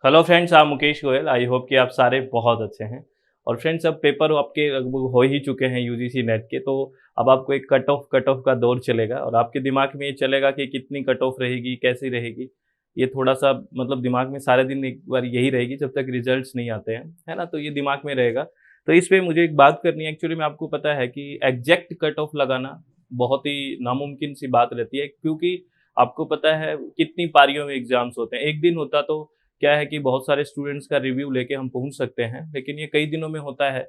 Hello friends, आप Mukesh Goyal. I hope कि आप सारे बहुत अच्छे हैं। और फ्रेंड्स, अब पेपर आपके लगभग हो ही चुके हैं यूजीसी नेट के। तो अब आपको एक कट ऑफ का दौर चलेगा और आपके दिमाग में ये चलेगा कि कितनी कट ऑफ रहेगी, कैसी रहेगी। ये थोड़ा सा मतलब दिमाग में सारे दिन एक बार यही रहेगी जब तक रिजल्ट्स नहीं आते हैं, है ना। तो ये दिमाग में रहेगा। तो इस पे मुझे एक बात करनी है। एक्चुअली में आपको पता है कि एग्जैक्ट कट ऑफ लगाना बहुत ही नामुमकिन सी बात रहती है, क्योंकि आपको पता है कितनी पारियों में एग्जाम्स होते हैं। एक दिन होता तो क्या है कि बहुत सारे स्टूडेंट्स का रिव्यू लेके हम पहुंच सकते हैं, लेकिन ये कई दिनों में होता है।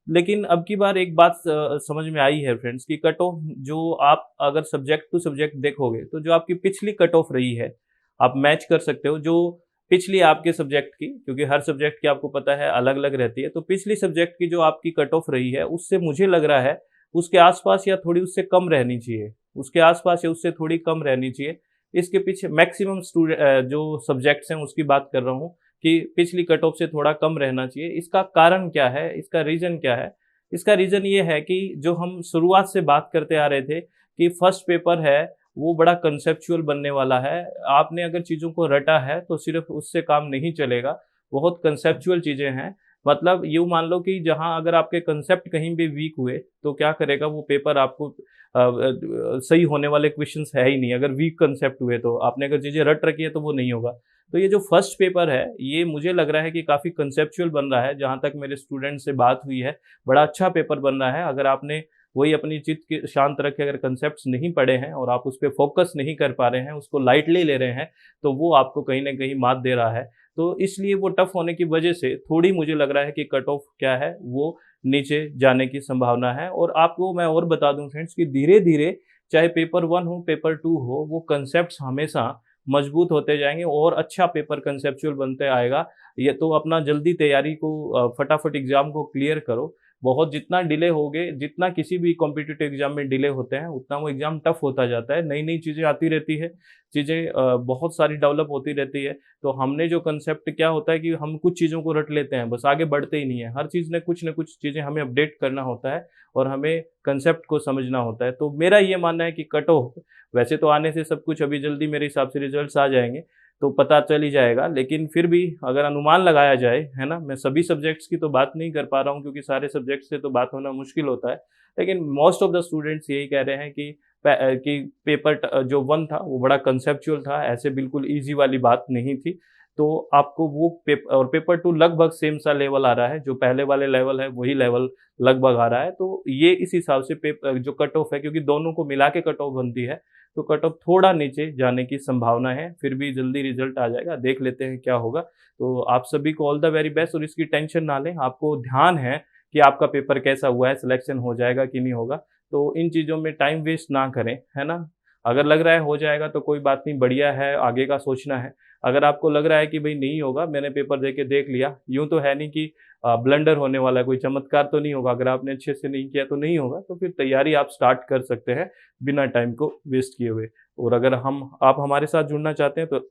लेकिन अब की बार एक बात समझ में आई है फ्रेंड्स कि कट ऑफ जो आप अगर सब्जेक्ट टू सब्जेक्ट देखोगे तो जो आपकी पिछली कट ऑफ रही है, आप मैच कर सकते हो जो पिछली आपके सब्जेक्ट की, क्योंकि हर सब्जेक्ट की आपको पता है अलग अलग रहती है। तो पिछली सब्जेक्ट की जो आपकी कट ऑफ रही है उससे मुझे लग रहा है उसके आसपास या थोड़ी उससे कम रहनी चाहिए, उसके आसपास या उससे थोड़ी कम रहनी चाहिए। इसके पीछे मैक्सिमम स्टूडेंट जो सब्जेक्ट्स हैं उसकी बात कर रहा हूँ कि पिछली कट ऑफ से थोड़ा कम रहना चाहिए। इसका कारण क्या है, इसका रीज़न क्या है? इसका रीज़न ये है कि जो हम शुरुआत से बात करते आ रहे थे कि फर्स्ट पेपर है, वो बड़ा कंसेप्चुअल बनने वाला है। आपने अगर चीज़ों को रटा है तो सिर्फ़ उससे काम नहीं चलेगा, बहुत कंसेप्चुअल चीज़ें हैं। मतलब यूँ मान लो कि जहाँ अगर आपके कंसेप्ट कहीं भी वीक हुए, तो क्या करेगा वो पेपर आपको सही होने वाले क्वेश्चंस है ही नहीं। अगर वीक कंसेप्ट हुए तो आपने अगर चीज़ें रट रखी है तो वो नहीं होगा। तो ये जो फर्स्ट पेपर है, ये मुझे लग रहा है कि काफ़ी कंसेप्चुअल बन रहा है, जहाँ तक मेरे स्टूडेंट से बात हुई है, बड़ा अच्छा पेपर बन रहा है। अगर आपने वही अपनी चित्त के शांत रख के अगर कंसेप्ट्स नहीं पढ़े हैं और आप उस पे फ़ोकस नहीं कर पा रहे हैं, उसको लाइटली ले रहे हैं, तो वो आपको कहीं न कहीं मात दे रहा है। तो इसलिए वो टफ़ होने की वजह से थोड़ी मुझे लग रहा है कि कट ऑफ क्या है, वो नीचे जाने की संभावना है। और आपको मैं और बता दूँ फ्रेंड्स कि धीरे-धीरे चाहे पेपर 1 हो, पेपर 2 हो, वो कांसेप्ट्स हमेशा मजबूत होते जाएँगे और अच्छा पेपर कांसेप्चुअल बनते आएगा। ये तो अपना जल्दी तैयारी को फटाफट एग्ज़ाम को क्लियर करो। बहुत जितना डिले होगे, जितना किसी भी कॉम्पिटिटिव एग्ज़ाम में डिले होते हैं, उतना वो एग्ज़ाम टफ़ होता जाता है। नई-नई चीज़ें आती रहती है, चीज़ें बहुत सारी डेवलप होती रहती है। तो हमने जो कांसेप्ट क्या होता है कि हम कुछ चीज़ों को रट लेते हैं, बस आगे बढ़ते ही नहीं है। हर चीज़ में कुछ न कुछ चीज़ें हमें अपडेट करना होता है और हमें कांसेप्ट को समझना होता है। तो मेरा ये मानना है कि कट ऑफ वैसे तो आने से सब कुछ अभी जल्दी मेरे हिसाब से रिज़ल्ट्स आ जाएँगे, तो पता चल ही जाएगा। लेकिन फिर भी अगर अनुमान लगाया जाए, है ना? मैं सभी सब्जेक्ट्स की तो बात नहीं कर पा रहा हूँ क्योंकि सारे सब्जेक्ट्स से तो बात होना मुश्किल होता है। लेकिन मोस्ट ऑफ द स्टूडेंट्स यही कह रहे हैं कि कि पेपर जो 1 था वो बड़ा कंसेप्चुअल था, ऐसे बिल्कुल ईज़ी वाली बात नहीं थी। तो आपको वो पेपर 2 लगभग सेम सा लेवल आ रहा है, जो पहले वाले लेवल है वही लेवल लगभग आ रहा है। तो ये इस हिसाब से जो कट ऑफ है, क्योंकि दोनों को मिला के कट ऑफ बनती है, तो कट ऑफ थोड़ा नीचे जाने की संभावना है। फिर भी जल्दी रिज़ल्ट आ जाएगा, देख लेते हैं क्या होगा। तो आप सभी को ऑल द वेरी बेस्ट और इसकी टेंशन ना लें। आपको ध्यान है कि आपका पेपर कैसा हुआ है, सिलेक्शन हो जाएगा कि नहीं होगा। तो इन चीज़ों में टाइम वेस्ट ना करें, है ना? अगर लग रहा है हो जाएगा तो कोई बात नहीं, बढ़िया है, आगे का सोचना है। अगर आपको लग रहा है कि भई नहीं होगा, मैंने पेपर दे के देख लिया, यूँ तो है नहीं कि ब्लंडर होने वाला है, कोई चमत्कार तो नहीं होगा। अगर आपने अच्छे से नहीं किया तो नहीं होगा, तो फिर तैयारी आप स्टार्ट कर सकते हैं, बिना टाइम को वेस्ट किए हुए। और अगर हम आप हमारे साथ जुड़ना चाहते हैं तो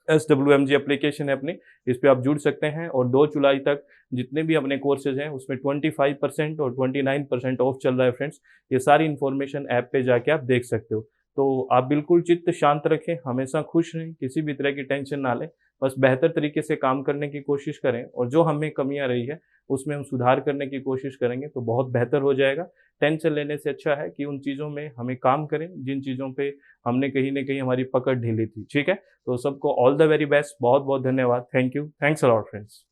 एसडब्ल्यूएमजी एप्लीकेशन है अपनी, इस पे आप जुड़ सकते हैं और 2 जुलाई तक जितने भी अपने कोर्सेज़ हैं उसमें 25% और 29% ऑफ चल रहा है फ्रेंड्स। ये सारी इन्फॉर्मेशन ऐप पे जाके आप देख सकते हो। तो आप बिल्कुल चित्त शांत रखें, हमेशा खुश रहें, किसी भी तरह की टेंशन ना लें। बस बेहतर तरीके से काम करने की कोशिश करें और जो हमें कमियाँ रही है, उसमें हम सुधार करने की कोशिश करेंगे तो बहुत बेहतर हो जाएगा। टेंशन लेने से अच्छा है कि उन चीज़ों में हमें काम करें, जिन चीज़ों पे हमने कहीं न कहीं हमारी पकड़ ढीली थी, ठीक है? तो सबको ऑल द वेरी बेस्ट, बहुत-बहुत धन्यवाद। Thank you. Thanks a lot friends.